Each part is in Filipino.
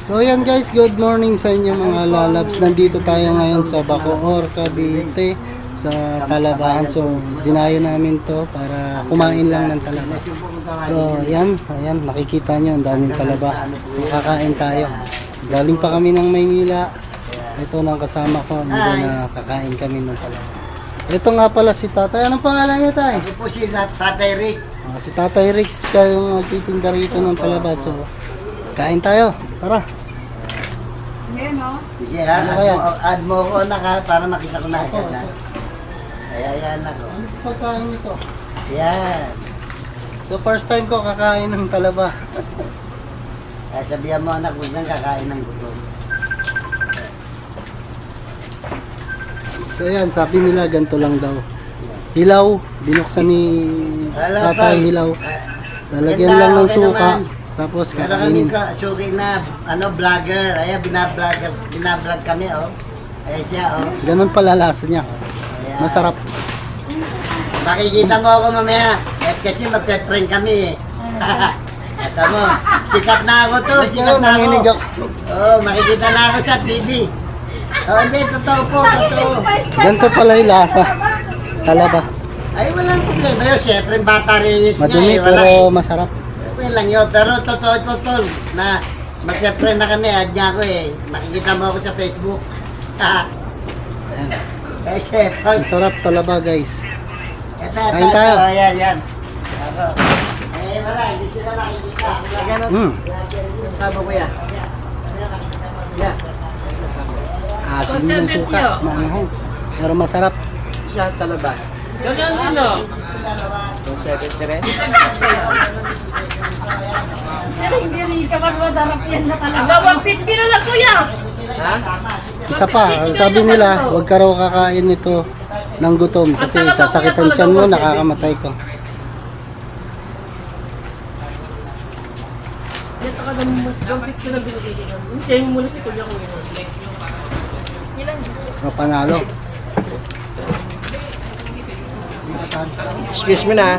So yan guys, good morning sa inyo mga lalabs. Nandito tayo ngayon sa Bacoor, Cavite sa Talabahan. So dinayo namin to para kumain lang ng talaba. So yan, ayan, nakikita nyo ang daming talaba. Kakain tayo. Galing pa kami ng Maynila. Ito nang kasama ko, hindi na kakain kami ng talaba. Ito nga pala si Tatay. Anong pangalan niya, Tay? Ako po si Tatay Rick. Si Tatay Rick, siya yung nagtitinda rito ng talaba. So kain tayo, tara. Yan o. Sige ha, Ano ba yan? add mo ko na para makita ko na agad ha. Ayan ako. Ano pagkain ito? Yan. The first time ko kakain ng talaba. Kaya sabihan mo anak, huwag nang kakain ng gutom. So ayan, sabi nila ganito lang daw. Hilaw, binuksan ni Tatay hilaw. Lalagyan lang ng suka, tapos Meron kami kakainin. suki na vlogger. Ayan, binablog kami oh. Ayan siya oh. Ganun pala lasa niya. Ayan. Masarap. Makikita mo ako mamaya. Kasi magte-train kami eh. Ito mo, sikat na ako to. Sikat na nanginig ako. Oo, makikita na ako sa TV. Oh, hindi, totoo po, totoo. Ganito pala yung lasa. Talaba. Ay, walang problema yun. Siyempre, bata reyes nga Madumi eh. pero masarap. Okay lang yun. Pero totoo, na magte-train na kami. Add niya ako eh. Makikita mo ako sa Facebook. Ayan. Eh, siyempre. Masarap talaba guys. Ito. Kain tayo. Yan. Ako. Eh, wala. Hindi sila makikita. Tama ko yan. Yan. Asin ng suka. Maanghong. Pero masarap. Siya talaba. Ganyan din o. 73. Pero hindi rin ka mas masarap yan na talaga. 150 na lang kuya. Ha? Isa pa, sabi nila, huwag ka raw kakain nito ng gutom kasi sasakitan tiyan mo, nakakamatay ko. Ito ka naman mas 150 na binigay ko. Hintayin mo muna si kuya ko yun. Ilan? So, panalo. Excuse me na.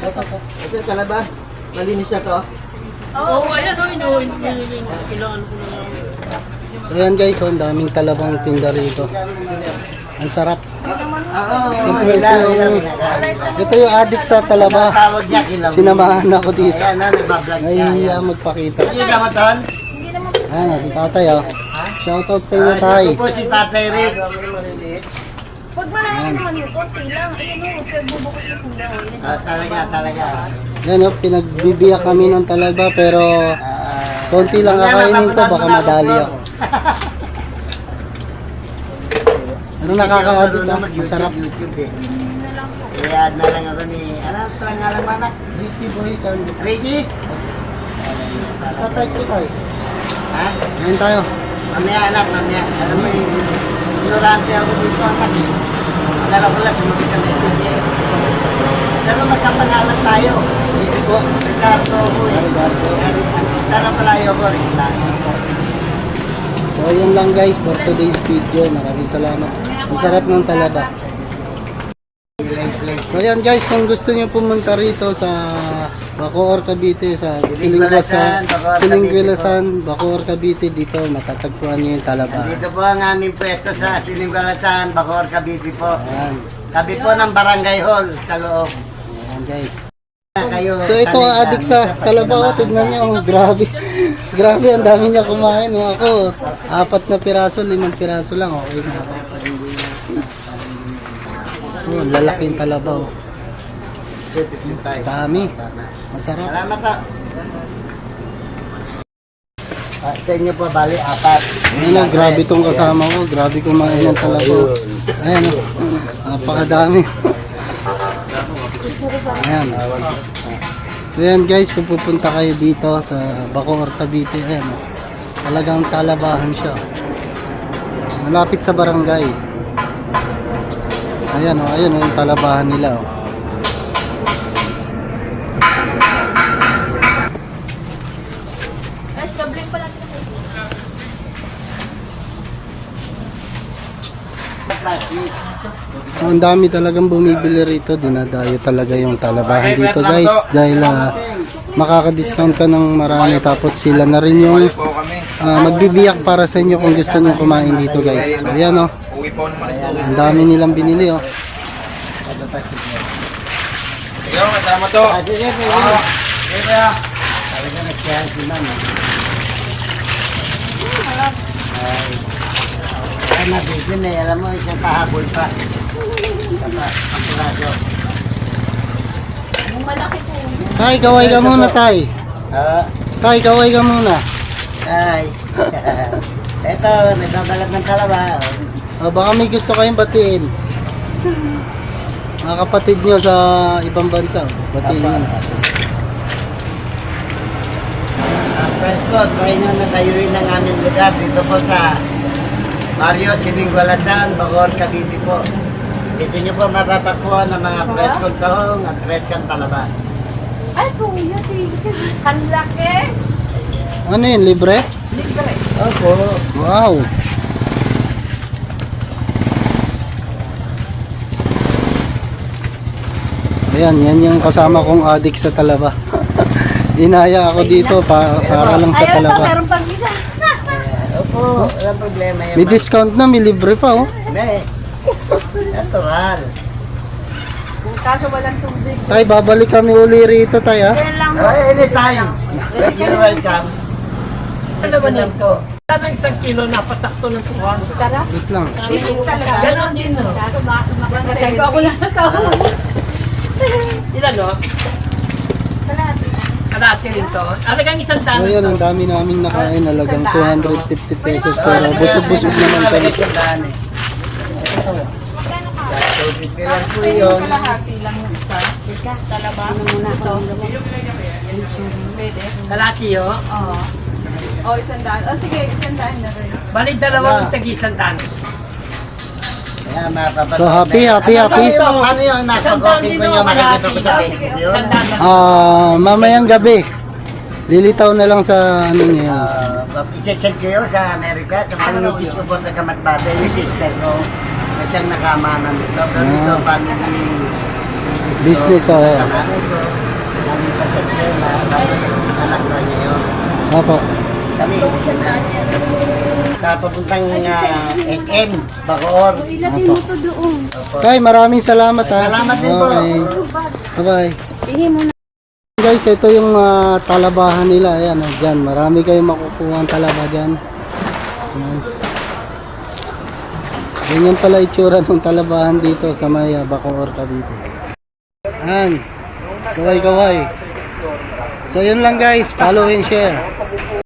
Ito talaba. Malinis na to. Oo, ayan o. Kailangan ko na lang. So yan guys, ang daming talabang tinda rito. Ang sarap. Oo. Ito yung addict sa talaba. Tawag niya kilaw. Sinamahan ako dito. Ayan na, nagbablog siya. Nahihiya magpakita. Nakita mo ton? Ayan, si tatay oh. Shoutout sa inyo tay. Ito po si Tatay Rick. Pag marami naman yun, konti lang. Ayun o, kaya bubukas na kuya. Talaga. Yan oh, pinagbibiyak kami ng talaba pero konti lang kakainin ko, baka madali ako. Pero nakakakabit na, masarap. YouTube eh. Kaya na lang ako ni, ano ang alam mo anak? Ricky Boy Candy. Ricky? Tatay ko tayo. Ha? Ngayon tayo. Mamaya anak, mamaya. Alam mo eh, ignorante ako dito anak eh. Akala ko lang sumagot sa messages. Pero magkapangalan tayo. Hindi po, Ricardo ako eh. Pero palayo ko rin lang. So yun lang guys for today's video. Maraming salamat. Ang sarap ng talaba. So yan guys, kung gusto niyo pumunta rito sa Bacoor, Cavite, sa Silingguelasan, Bacoor, Cavite, dito matatagpuan niyo yung talaba. Dito po ang aming pwesto sa Silingguelasan, Bacoor, Cavite po. Ayan. Tabi po ng Barangay Hall sa loob. Ayan guys. Kayo, So ito ang adik sa talaba. Tignan niyo, oh, grabe. Grabe, ang dami niya kumain. Oh, ako, 4 na piraso, 5 piraso lang. Okay na. Oh, lalaking talaba. Oh. Dami. Masarap. Salamat po. Sa inyo po, bali, 4. Ayun, oh, grabe tong kasama ko. Grabe kumain ng talaba. Ayan, oh. Napakadami. Ayan. So yan guys, kung pupunta kayo dito sa Bacoor, Cavite, ayan. Talagang talabahan siya. Malapit sa barangay. Ayan oh, ayan oh, yung talabahan nila oh. Guys, doubling pala ito. So ang dami talagang bumibili rito, dinadayo talaga yung talabahan dito guys dahil makaka-discount ka ng marami. Tapos sila na rin yung magbibiyak para sa inyo kung gusto nyo kumain dito guys. So ayan oh. Ang dami nilang binili oh. Ikaw, kasama to. Sige, sige. Talaga nagsiyahan si ma'am. Ay, nabigyan eh. Alam mo, isang pahabol pa. Isa pa, ang pulaso. Tay, kaway ka muna tay. Ah, Tay, kaway ka muna. ay. Eto, nagbabalat ng kalawa. Baka may gusto kayong batiin. Mga kapatid nyo sa ibang bansa. Batiin nyo na. Friends ko, try nyo na tayuin ng aming lugar dito po sa Barrio Sibingwalasan, Bacoor, Cavite po. Dito nyo po matatakbuhan ng mga freskong tahong at freskong talaba. Ay, kuya, ang laki. Ano yun, libre? Opo. Wow! Ayan, yan yung kasama kong adik sa Talaba. Inaya ako dito para lang sa Ayun pa, Talaba. meron pang isa. Opo, walang problema yan. May discount na, may libre pa oh. Hindi. Natural. Kaso walang tubig. Tay, babalik kami uli rito tay ha. Yan lang. Oh, anytime. You're welcome. Ano ba Yan nun? po. Sana isang kilo na patakto ng 200. Sarap. Wait lang. Ganon din no. Kaso baka sumakit. Ako lang ito. Ilan no? Kalahati rin to. Alagang isang So daan. ayan, ang dami naming nakain. Alagang 250 pesos. Pero busog-busog naman kami. Sandaan eh. Tubig lang po yun. Kalahati lang yung isa. Ika, talaba. Ano muna ito? Kalahati yo. Oo. O, isandaan. O, sige, isandaan na rin. Balik dalawang tagi isang daan. Kaya mapapanood. So happy. Paano yung nasa copy ko nyo? Makikita ko sa Facebook yun. Mamayang gabi. Lilitaw na lang sa ano niya yan. Isesend ko yun sa Amerika. Sa mga misis ko po taga Masbate. Yung sister ko. Na siyang nakamanan dito. Pero dito, family Business, ko. oo. Sa nanay ko. Nalipat sa siya na anak ko niya yun. Opo. Kami, papuntang SM, Bacoor. Ilagay mo ito doon. Tay, maraming salamat ha. Salamat din po. Okay. Bye-bye. Tingin mo na. Guys, ito yung talabahan nila. Ayan, dyan. Marami kayong makukuha ang talaba dyan. Ayan. Ganyan pala itsura ng talabahan dito sa may Bacoor, Cavite. Ayan. Kaway-kaway. So yun lang guys. Follow and share.